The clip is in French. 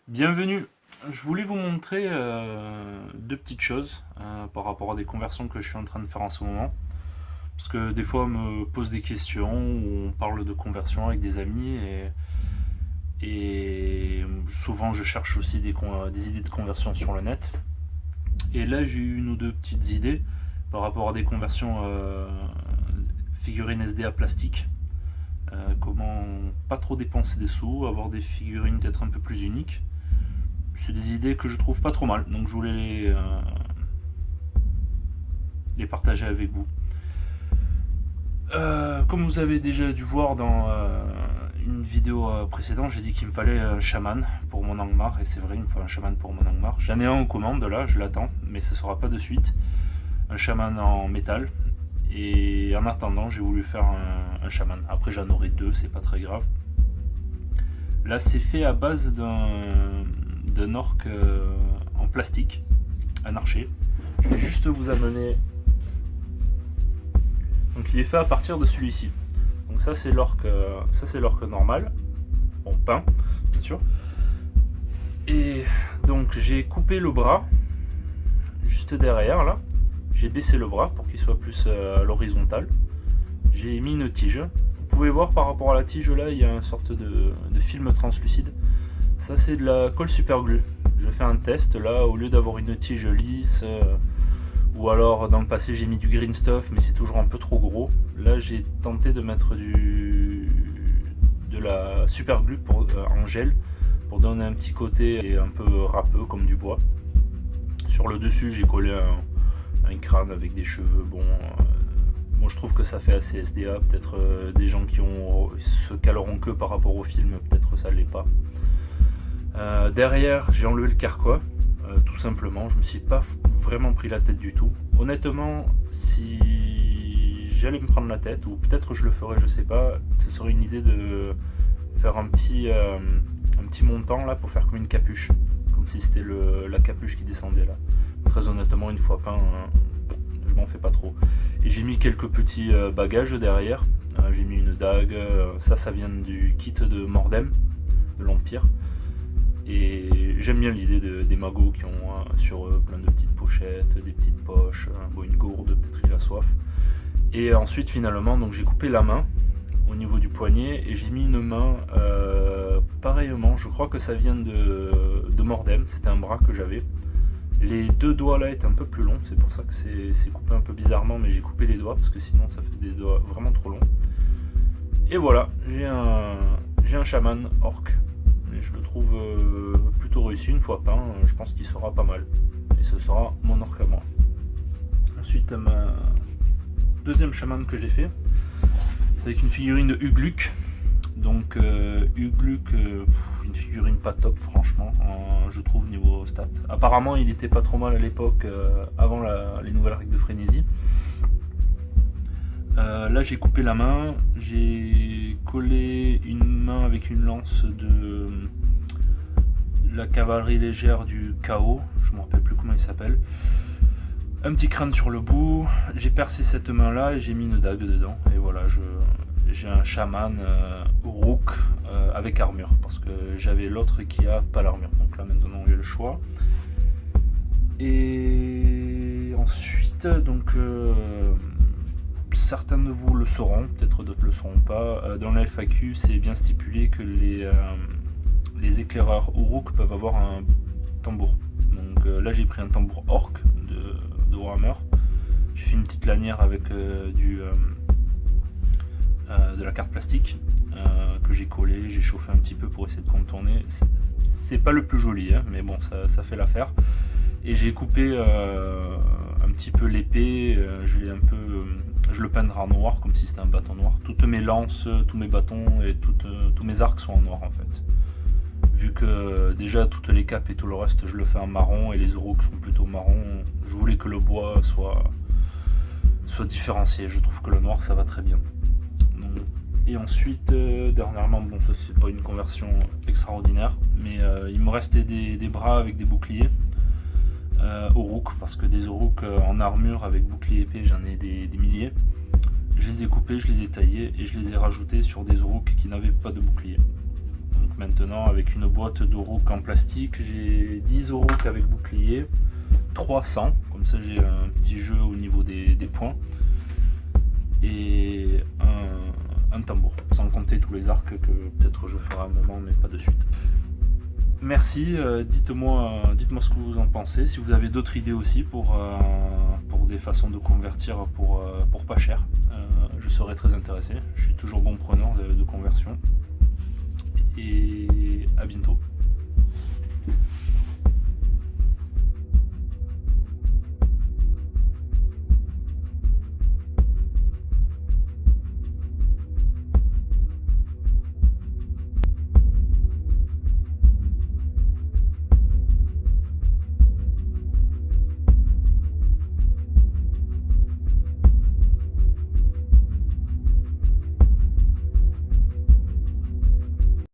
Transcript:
Bienvenue. Je voulais vous montrer deux petites choses par rapport à des conversions que je suis en train de faire en ce moment. Parce que des fois on me pose des questions ou on parle de conversion avec des amis et souvent je cherche aussi des idées de conversion sur le net. Et là j'ai eu une ou deux petites idées par rapport à des conversions figurines SDA plastique. Comment pas trop dépenser des sous, avoir des figurines peut-être un peu plus uniques. C'est des idées que je trouve pas trop mal, donc je voulais les partager avec vous. Comme vous avez déjà dû voir dans une vidéo précédente, j'ai dit qu'il me fallait un chaman pour mon Angmar, et c'est vrai, il me faut un chaman pour mon Angmar. J'en ai un en commande là, je l'attends, mais ce sera pas de suite. Un chaman en métal, et en attendant, j'ai voulu faire un chaman. Après, j'en aurai deux, c'est pas très grave. Là, c'est fait à base d'un orc en plastique, un archer. Je vais juste vous amener. Donc il est fait à partir de celui-ci. Donc ça c'est l'orc normal, bon peint bien sûr. Et donc j'ai coupé le bras juste derrière là. J'ai baissé le bras pour qu'il soit plus à l'horizontale. J'ai mis une tige. Vous pouvez voir par rapport à la tige là, il y a une sorte de film translucide. Ça c'est de la colle super glue. Je fais un test là, au lieu d'avoir une tige lisse, ou alors dans le passé j'ai mis du green stuff mais c'est toujours un peu trop gros. Là j'ai tenté de mettre de la super glue en gel pour donner un petit côté un peu râpeux comme du bois. Sur le dessus j'ai collé un crâne avec des cheveux. Bon, moi je trouve que ça fait assez SDA. Peut-être des gens qui se caleront que par rapport au film, peut-être ça l'est pas. Derrière j'ai enlevé le carquois, tout simplement. Je me suis pas vraiment pris la tête du tout. Honnêtement, si j'allais me prendre la tête, ou peut-être je le ferais, je sais pas, ce serait une idée de faire un petit montant là pour faire comme une capuche, comme si c'était la capuche qui descendait là. Très honnêtement, une fois peint, je m'en fais pas trop. Et j'ai mis quelques petits bagages derrière. J'ai mis une dague, ça vient du kit de Mordem, de l'Empire. Et j'aime bien l'idée des magots qui ont sur eux plein de petites pochettes, des petites poches, bon, une gourde, peut-être il a soif. Et ensuite finalement donc j'ai coupé la main au niveau du poignet et j'ai mis une main pareillement, je crois que ça vient de Mordem, c'était un bras que j'avais. Les deux doigts là étaient un peu plus longs, c'est pour ça que c'est coupé un peu bizarrement, mais j'ai coupé les doigts parce que sinon ça fait des doigts vraiment trop longs. Et voilà, j'ai un chaman orc. Et je le trouve plutôt réussi une fois peint, je pense qu'il sera pas mal. Et ce sera mon orc à moi. Ensuite, ma deuxième chaman que j'ai fait, c'est avec une figurine de Ugluk. Donc Ugluk, une figurine pas top franchement, je trouve niveau stats. Apparemment il était pas trop mal à l'époque, avant les nouvelles règles de frénésie. Là j'ai coupé la main, j'ai collé une main avec une lance de la cavalerie légère du chaos, je me rappelle plus comment il s'appelle. Un petit crâne sur le bout, j'ai percé cette main là et j'ai mis une dague dedans. Et voilà, j'ai un chaman Uruk avec armure, parce que j'avais l'autre qui a pas l'armure. Donc là maintenant j'ai le choix. Et ensuite donc certains de vous le sauront, peut-être d'autres le sauront pas. Dans la FAQ, c'est bien stipulé que les éclaireurs Uruk peuvent avoir un tambour. Donc là, j'ai pris un tambour orc de Warhammer. J'ai fait une petite lanière avec de la carte plastique que j'ai collé, j'ai chauffé un petit peu pour essayer de contourner. C'est pas le plus joli, hein, mais bon, ça fait l'affaire. Et j'ai coupé un petit peu l'épée, je le peindrai en noir comme si c'était un bâton noir. Toutes mes lances, tous mes bâtons et tous mes arcs sont en noir en fait. Vu que déjà toutes les capes et tout le reste je le fais en marron et les Uruks sont plutôt marron, je voulais que le bois soit différencié. Je trouve que le noir ça va très bien. Donc, et ensuite dernièrement, bon ça c'est pas une conversion extraordinaire, mais il me restait des bras avec des boucliers. Uruk, parce que des Uruk en armure avec bouclier épée j'en ai des milliers. Je les ai coupés, je les ai taillés et je les ai rajoutés sur des Uruk qui n'avaient pas de bouclier. Donc maintenant, avec une boîte de rook en plastique, j'ai 10 rook avec bouclier, 300, comme ça j'ai un petit jeu au niveau des points, et un tambour, sans compter tous les arcs que peut-être je ferai à un moment, mais pas de suite. Merci, dites-moi ce que vous en pensez, si vous avez d'autres idées aussi pour des façons de convertir pour pas cher, je serais très intéressé, je suis toujours bon preneur de conversion, et à bientôt.